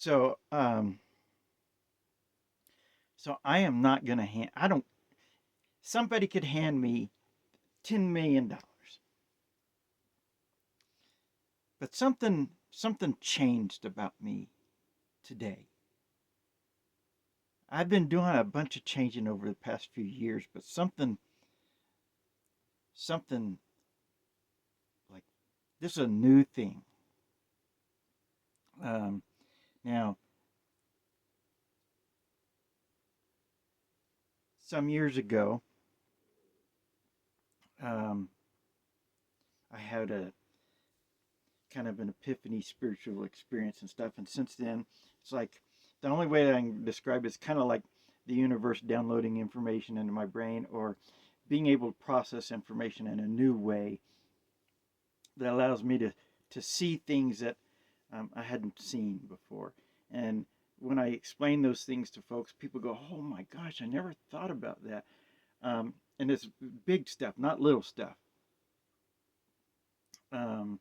So, so I am not gonna hand. I don't. Somebody could hand me $10 million, but something changed about me today. I've been doing a bunch of changing over the past few years, but something like this is a new thing. Um, Now, some years ago, um, I had a kind of an epiphany spiritual experience and stuff. And since then, it's like the only way that I can describe it is kind of like the universe downloading information into my brain or being able to process information in a new way that allows me to see things that I hadn't seen before. And when I explain those things to folks, people go, "Oh my gosh, I never thought about that." And it's big stuff, not little stuff. Um,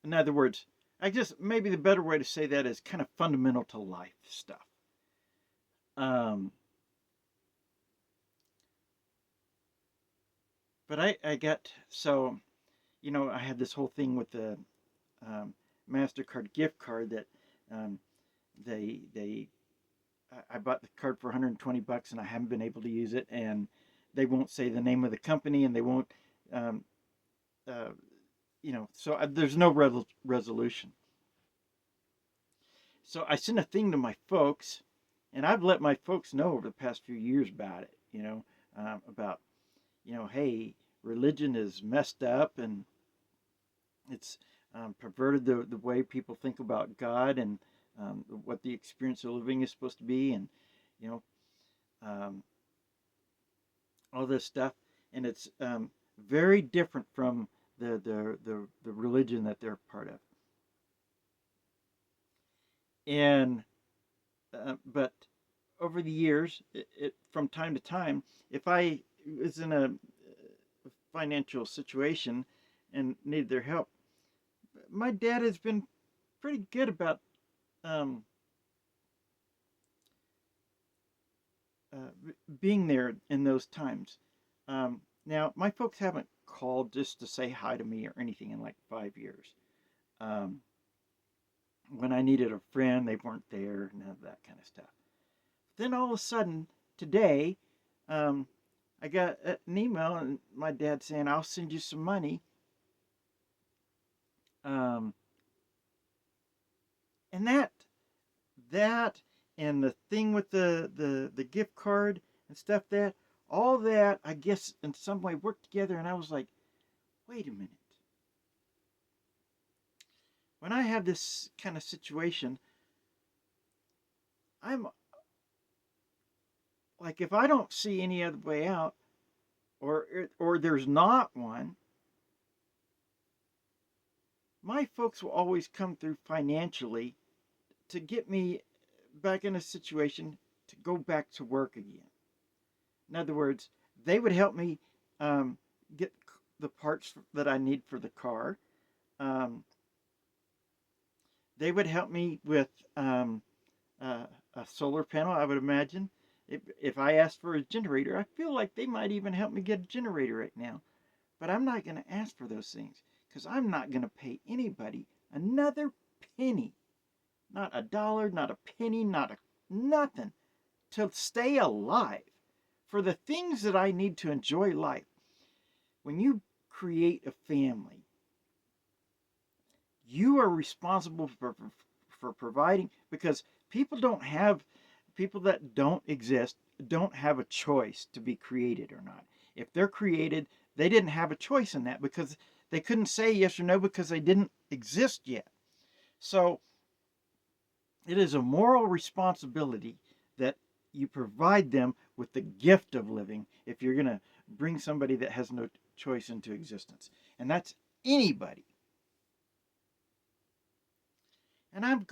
in other words, I just maybe the better way to say that is kind of fundamental to life stuff. Um, but I got so I had this whole thing with the um, Mastercard gift card that um, they I bought the card for 120 bucks and I haven't been able to use it, and they won't say the name of the company, and they won't um, uh, so there's no resolution. So I sent a thing to my folks, and I've let my folks know over the past few years about it. About hey, religion is messed up and it's perverted the way people think about God and what the experience of living is supposed to be, and you know um, all this stuff, and it's very different from the religion that they're part of. And but over the years, from time to time, if I was in a financial situation and needed their help, my dad has been pretty good about um, being there in those times. Now, my folks haven't called just to say hi to me or anything in like 5 years. Um, when I needed a friend, they weren't there, none of that kind of stuff. Then all of a sudden, today, um, I got an email and my dad saying, "I'll send you some money." Um, and that and the thing with the gift card and stuff, that all that I guess in some way worked together, and I was like, wait a minute. When I have this kind of situation, I'm like, if I don't see any other way out, or there's not one, my folks will always come through financially to get me back in a situation to go back to work again. In other words, they would help me um, get the parts that I need for the car. Um, they would help me with uh, a solar panel, I would imagine. If I asked for a generator, I feel like they might even help me get a generator right now. But I'm not going to ask for those things because I'm not going to pay anybody another penny. Not a dollar, not a penny, not a nothing to stay alive for the things that I need to enjoy life. When you create a family, you are responsible for providing, because people that don't exist don't have a choice to be created or not. If they're created, they didn't have a choice in that because they couldn't say yes or no because they didn't exist yet. So it is a moral responsibility that you provide them with the gift of living if you're going to bring somebody that has no choice into existence. And that's anybody. And I've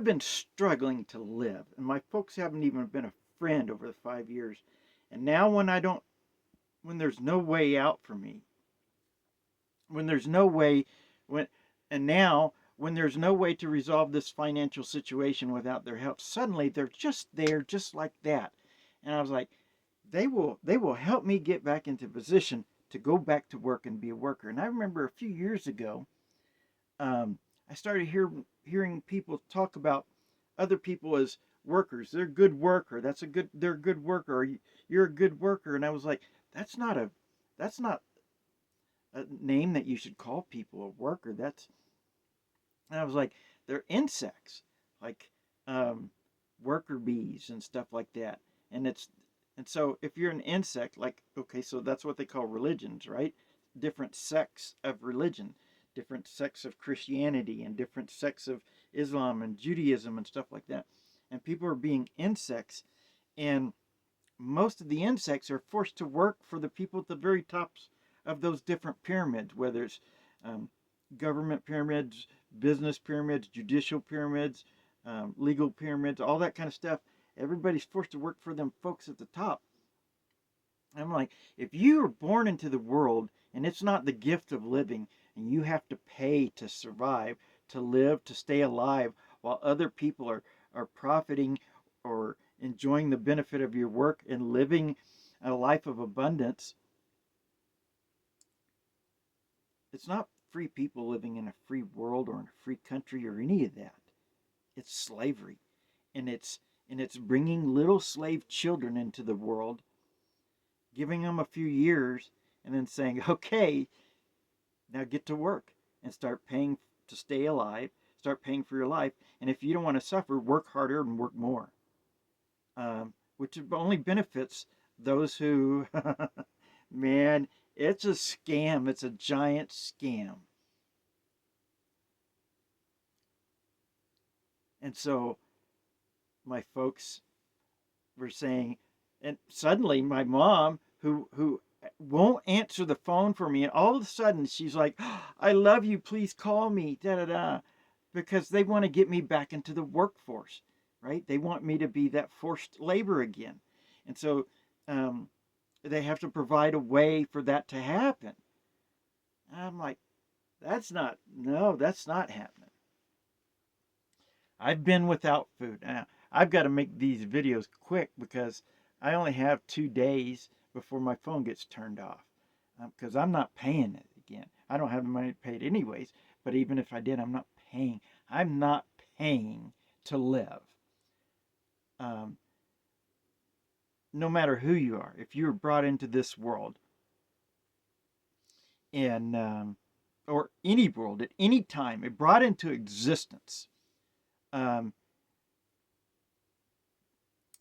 been struggling to live, and my folks haven't even been a friend over the 5 years. And now when there's no way out for me, when there's no way, when, and now when there's no way to resolve this financial situation without their help, suddenly they're just there, just like that. And I was like, they will help me get back into position to go back to work and be a worker. And I remember a few years ago, um, I started hearing people talk about other people as workers. They're a good worker. They're a good worker. Or you're a good worker. And I was like, that's not a name that you should call people a worker. And I was like, they're insects, like um, worker bees and stuff like that. And so if you're an insect, like, okay, so that's what they call religions, right? Different sects of religion, different sects of Christianity, and different sects of Islam and Judaism and stuff like that. And people are being insects, and most of the insects are forced to work for the people at the very tops of those different pyramids, whether it's um, government pyramids, business pyramids, judicial pyramids, legal pyramids, all that kind of stuff. Everybody's forced to work for them folks at the top. I'm like, if you are born into the world and it's not the gift of living, and you have to pay to survive, to live, to stay alive, while other people are profiting or enjoying the benefit of your work and living a life of abundance, it's not free people living in a free world or in a free country or any of that. It's slavery. And it's bringing little slave children into the world, giving them a few years, and then saying, okay, now get to work and start paying to stay alive, start paying for your life. And if you don't want to suffer, work harder and work more, which only benefits those who, man, it's a scam. It's a giant scam. And so my folks were saying, and suddenly my mom, who won't answer the phone for me, and all of a sudden she's like, "I love you, please call me," da da da, because they want to get me back into the workforce, right? They want me to be that forced labor again, and so um, they have to provide a way for that to happen. And I'm like, that's not happening. I've been without food. Now, I've got to make these videos quick because I only have 2 days before my phone gets turned off. Because I'm not paying it again. I don't have the money to pay it anyways. But even if I did, I'm not paying. I'm not paying to live. Um, no matter who you are, if you were brought into this world and or any world at any time, it brought into existence. Um,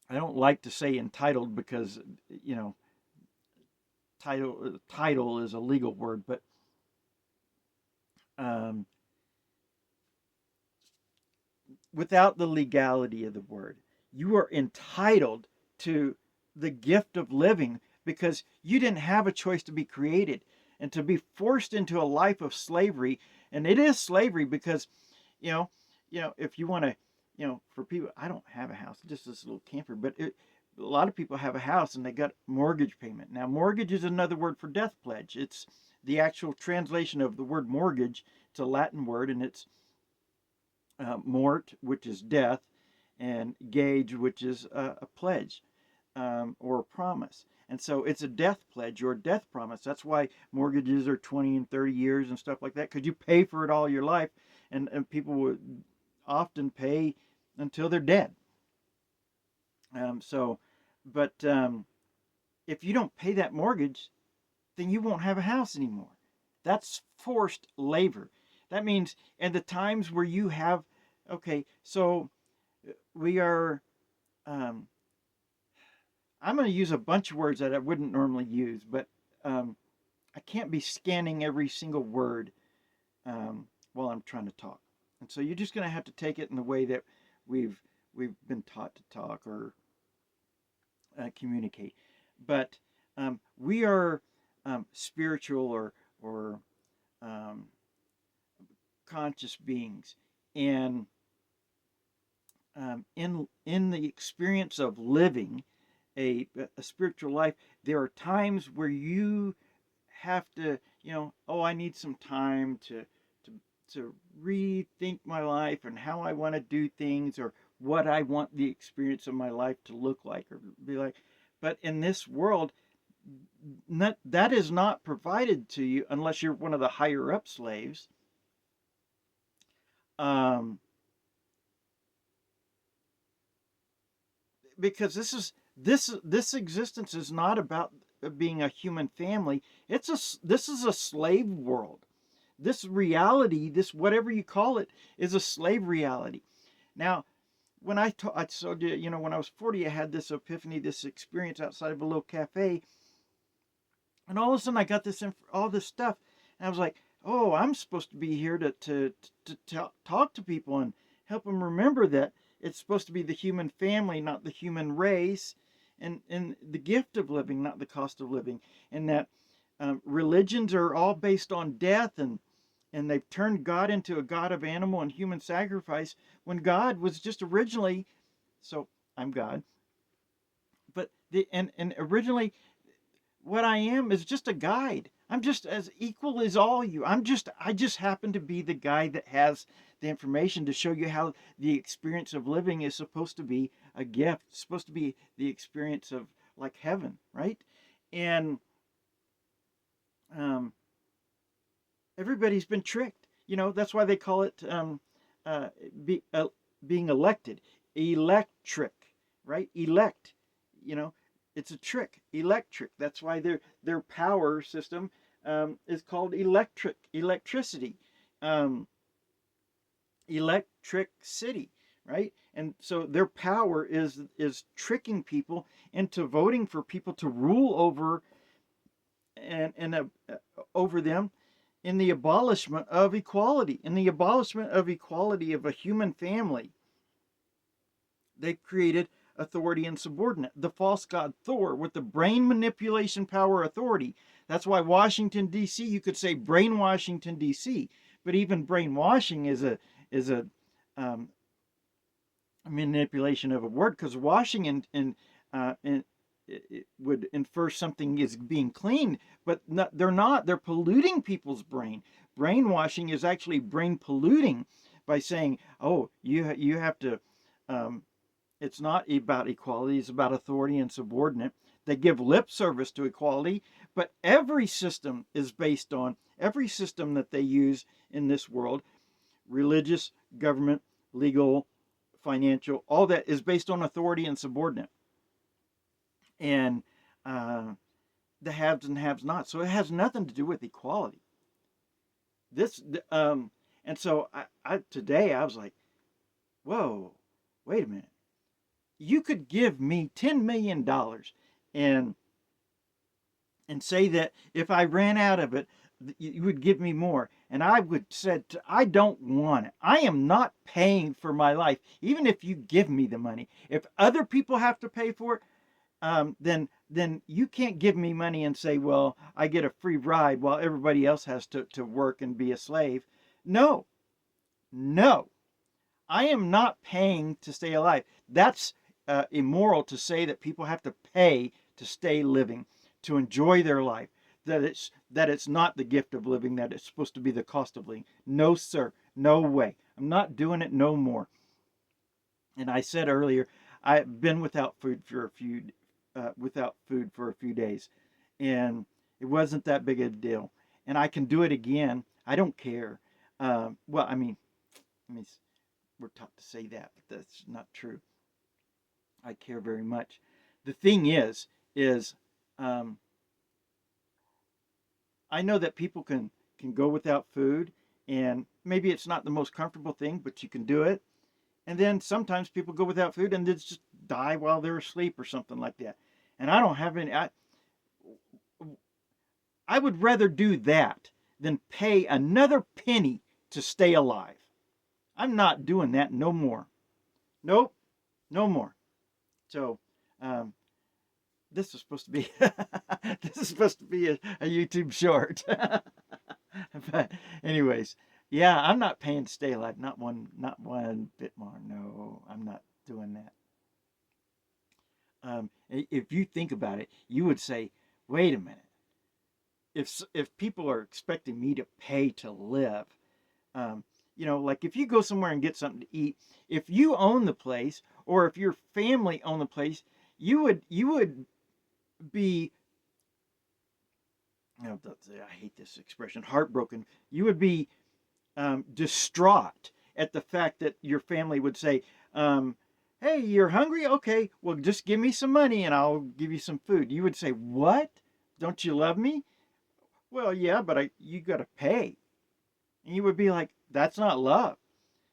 I don't like to say entitled because you know title is a legal word, but um, without the legality of the word, you are entitled to the gift of living because you didn't have a choice to be created and to be forced into a life of slavery. And it is slavery because you know if you want to, for people, I don't have a house, just this little camper, but a lot of people have a house and they got mortgage payment. Now mortgage is another word for death pledge. It's the actual translation of the word mortgage. It's a Latin word, and it's mort, which is death, and gage, which is a pledge or a promise. And so it's a death pledge or a death promise. That's why mortgages are 20 and 30 years and stuff like that, because you pay for it all your life, and people would often pay until they're dead. So, but if you don't pay that mortgage, then you won't have a house anymore. That's forced labor. That means, and the times where you have, okay, so we are, um, I'm going to use a bunch of words that I wouldn't normally use, but I can't be scanning every single word while I'm trying to talk. And so you're just going to have to take it in the way that we've been taught to talk or communicate. But we are spiritual or um, conscious beings, and in the experience of living a spiritual life, there are times where you have to, oh, I need some time to to rethink my life and how I want to do things, or what I want the experience of my life to look like or be like. But in this world, that is not provided to you unless you're one of the higher up slaves. Um, because this existence is not about being a human family. This is a slave world. This reality, this whatever you call it, is a slave reality. Now, when I told you, when I was 40, I had this epiphany, this experience outside of a little cafe, and all of a sudden I got all this stuff, and I was like, oh, I'm supposed to be here to talk to people and help them remember that it's supposed to be the human family, not the human race, and the gift of living, not the cost of living, and that religions are all based on death, and they've turned God into a God of animal and human sacrifice when God was just originally, so I'm God, but and originally what I am is just a guide. I'm just as equal as all you. I just happen to be the guy that has the information to show you how the experience of living is supposed to be a gift. It's supposed to be the experience of like heaven, right? And um, everybody's been tricked. That's why they call it uh, be, uh, being elected, electric, right? Elect. You know, it's a trick, electric. That's why their power system is called electricity, um, electric city, right? And so their power is tricking people into voting for people to rule over and over them in the abolishment of equality, in the abolishment of equality of a human family. They've created authority and subordinate. The false god Thor with the brain manipulation power authority. That's why Washington D.C. You could say brain Washington D.C. But even brainwashing is a um, manipulation of a word, because washing and it would infer something is being cleaned, but they're not. They're polluting people's brain. Brainwashing is actually brain polluting by saying, "Oh, you have to." Um, it's not about equality, it's about authority and subordinate. They give lip service to equality, but every system is based on, every system that they use in this world, religious, government, legal, financial, all that is based on authority and subordinate. And uh, the haves and haves not. So it has nothing to do with equality. This, and so today I was like, whoa, wait a minute. You could give me $10 million and and say that if I ran out of it, you would give me more. And I would said, I don't want it. I am not paying for my life, even if you give me the money. If other people have to pay for it, then you can't give me money and say, well, I get a free ride while everybody else has to work and be a slave. No, no. I am not paying to stay alive. That's immoral to say that people have to pay to stay living, to enjoy their life. That it's not the gift of living. That it's supposed to be the cost of living. No, sir. No way. I'm not doing it no more. And I said earlier, I've been without food for a few days, and it wasn't that big a deal. And I can do it again. I don't care. Well, I mean, we're taught to say that, but that's not true. I care very much. The thing is um, I know that people can go without food, and maybe it's not the most comfortable thing, but you can do it. And then sometimes people go without food and they just die while they're asleep or something like that. And I don't have any. I would rather do that than pay another penny to stay alive. I'm not doing that no more. Nope, no more. So, um, this is supposed to be this is supposed to be a YouTube short. But anyways, yeah, I'm not paying to stay alive. Not one bit more. No, I'm not doing that. If you think about it, you would say, "Wait a minute. If people are expecting me to pay to live, Um, like if you go somewhere and get something to eat, if you own the place or if your family owned the place, you would be, I hate this expression, heartbroken. You would be distraught at the fact that your family would say, "Hey, you're hungry? Okay, well, just give me some money and I'll give you some food." You would say, "What? Don't you love me?" Well, yeah, but you got to pay. And you would be like, "That's not love."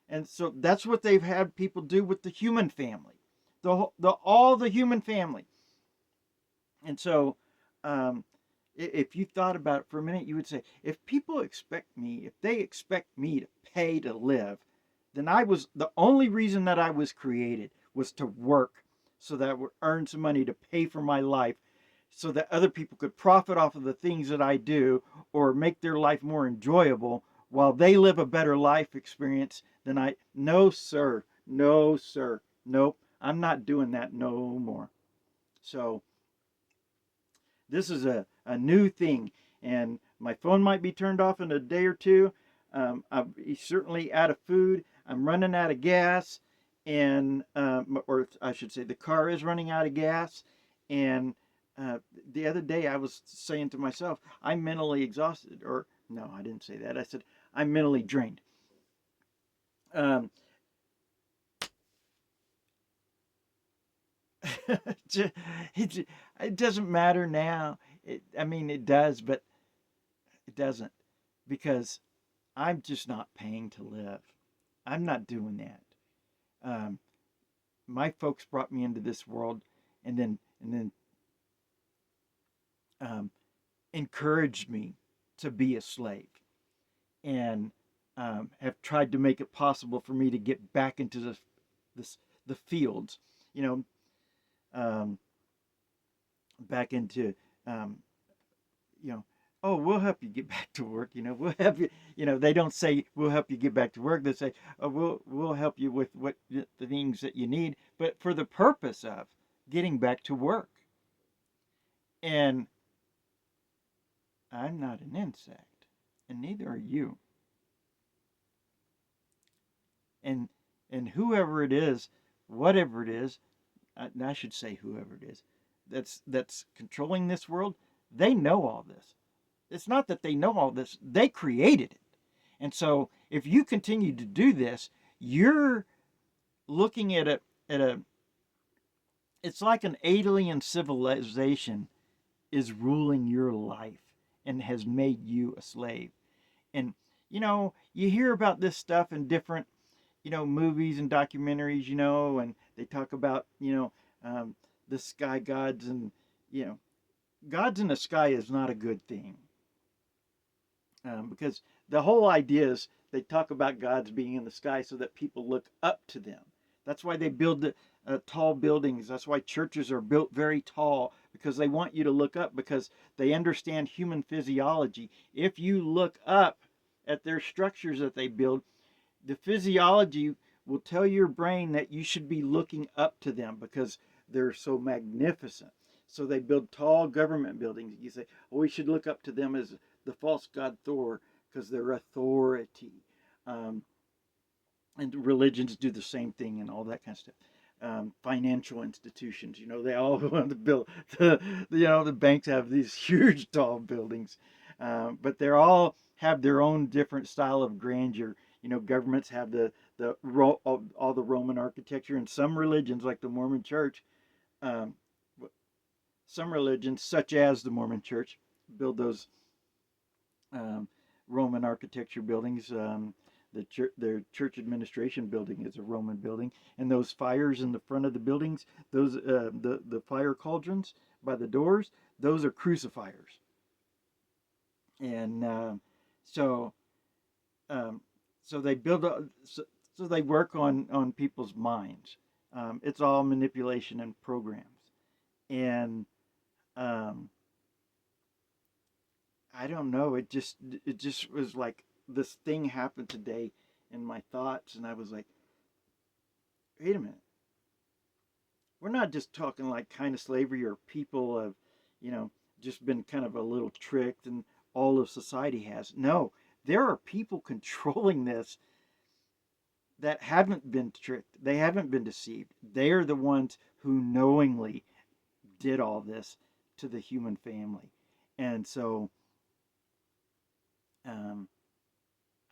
And so that's what they've had people do with the human family, all the human family. And so, um, if you thought about it for a minute, you would say, if they expect me to pay to live, then the only reason that I was created was to work so that I would earn some money to pay for my life so that other people could profit off of the things that I do or make their life more enjoyable while they live a better life experience than I. No, sir. No, sir. Nope. I'm not doing that no more. So, this is a new thing, and my phone might be turned off in a day or two. I'm certainly out of food. I'm running out of gas, and or I should say, the car is running out of gas. And the other day, I was saying to myself, I'm mentally exhausted. Or no, I didn't say that. I said I'm mentally drained. Um, it, it doesn't matter now. I mean, it does, but it doesn't, because I'm just not paying to live. I'm not doing that. Um, my folks brought me into this world, and then um, encouraged me to be a slave, and have tried to make it possible for me to get back into this the fields, you know, um, back into um, you know, oh, we'll help you get back to work. We'll help you. They don't say we'll help you get back to work. They say, oh, we'll help you with what the things that you need, but for the purpose of getting back to work. And I'm not an insect, and neither are you. And whoever it is, whatever it is, I should say whoever it is, that's controlling this world, they know all this. It's not that they know all this; they created it. And so if you continue to do this, you're looking at a it's like an alien civilization is ruling your life and has made you a slave. And you hear about this stuff in different, movies and documentaries, and they talk about, um, the sky gods, and you know, gods in the sky is not a good thing, because the whole idea is they talk about gods being in the sky so that people look up to them. That's why they build the tall buildings. That's why churches are built very tall, because they want you to look up, because they understand human physiology. If you look up at their structures that they build, the physiology will tell your brain that you should be looking up to them because they're so magnificent. So they build tall government buildings. You say, oh, we should look up to them as the false god Thor because they're authority. Um, and religions do the same thing and all that kind of stuff. Financial institutions, they all want to build. The banks have these huge tall buildings, but they're all have their own different style of grandeur. Governments have all the Roman architecture, and some religions, like the Mormon Church, um, some religions, such as the Mormon Church, build those um, Roman architecture buildings. Their church administration building is a Roman building, and those fires in the front of the buildings, those the fire cauldrons by the doors, those are crucifiers. And so um, so they build so they work on people's minds. It's all manipulation and programs, and um, I don't know. It just was like this thing happened today in my thoughts, and I was like, wait a minute. We're not just talking like kind of slavery, or people have, just been kind of a little tricked, and all of society has. No, there are people controlling this that haven't been tricked. They haven't been deceived. They are the ones who knowingly did all this to the human family. And so um,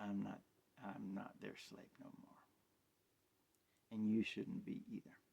I'm not I'm not their slave no more. And you shouldn't be either.